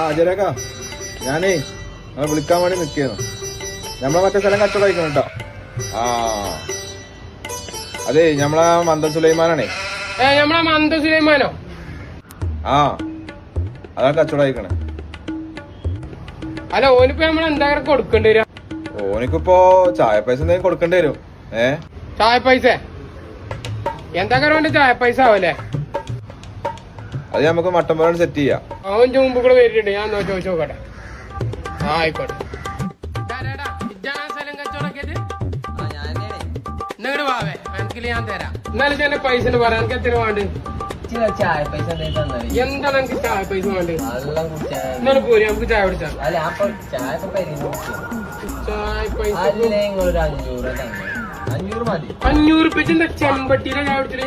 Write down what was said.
അജരക്കാ ഞാനേ നിങ്ങളെ വിളിക്കാൻ വേണ്ടി നിൽക്കുന്നു. നമ്മളെ മറ്റേ സ്ഥലം കച്ചവടം അയക്കണം കേട്ടോ. ആ അതെ നമ്മളെ മന്ദൻ സുലൈമാനാണേ. നമ്മളെ മന്ദൻ സുലൈമാനോ? ആ അതാ കച്ചവടം അയക്കണേ. അല്ല ഓനിപ്പോ നമ്മളെന്താ കൊടുക്കേണ്ടി വരിക? ഓനിക്കിപ്പോ ചായ പൈസ എന്തെങ്കിലും കൊടുക്കേണ്ടി വരും. ചായ പൈസ എന്താ വേണ്ട? ചായ പൈസ ആവല്ലേ? അത് നമുക്ക് മട്ടൻ പോലെ സെറ്റ് ചെയ്യാം. അവൻ മുമ്പ് കൂടെ വരുന്നുണ്ട്, ഞാൻ ചോദിച്ചു നോക്കട്ടെ. ആയിക്കോട്ടെ. സ്ഥലം കച്ചവടക്കേറ്റ് എന്നിട്ട് വാവേ എനിക്കില്ല, ഞാൻ തരാം. എന്നാലും എന്റെ പൈസ പറയാൻ എനിക്ക് എത്ര വേണ്ട? ചായ പൈസ എന്താണ് എനിക്ക് ചായ പൈസ വേണ്ട? എന്നാലും പോരി നമുക്ക് ചായ കുടിച്ചാൽ. ചായ പൈസ 500 മതി. 500 ചെമ്പട്ടിയിലെ ചായ കുടിച്ചിട്ട്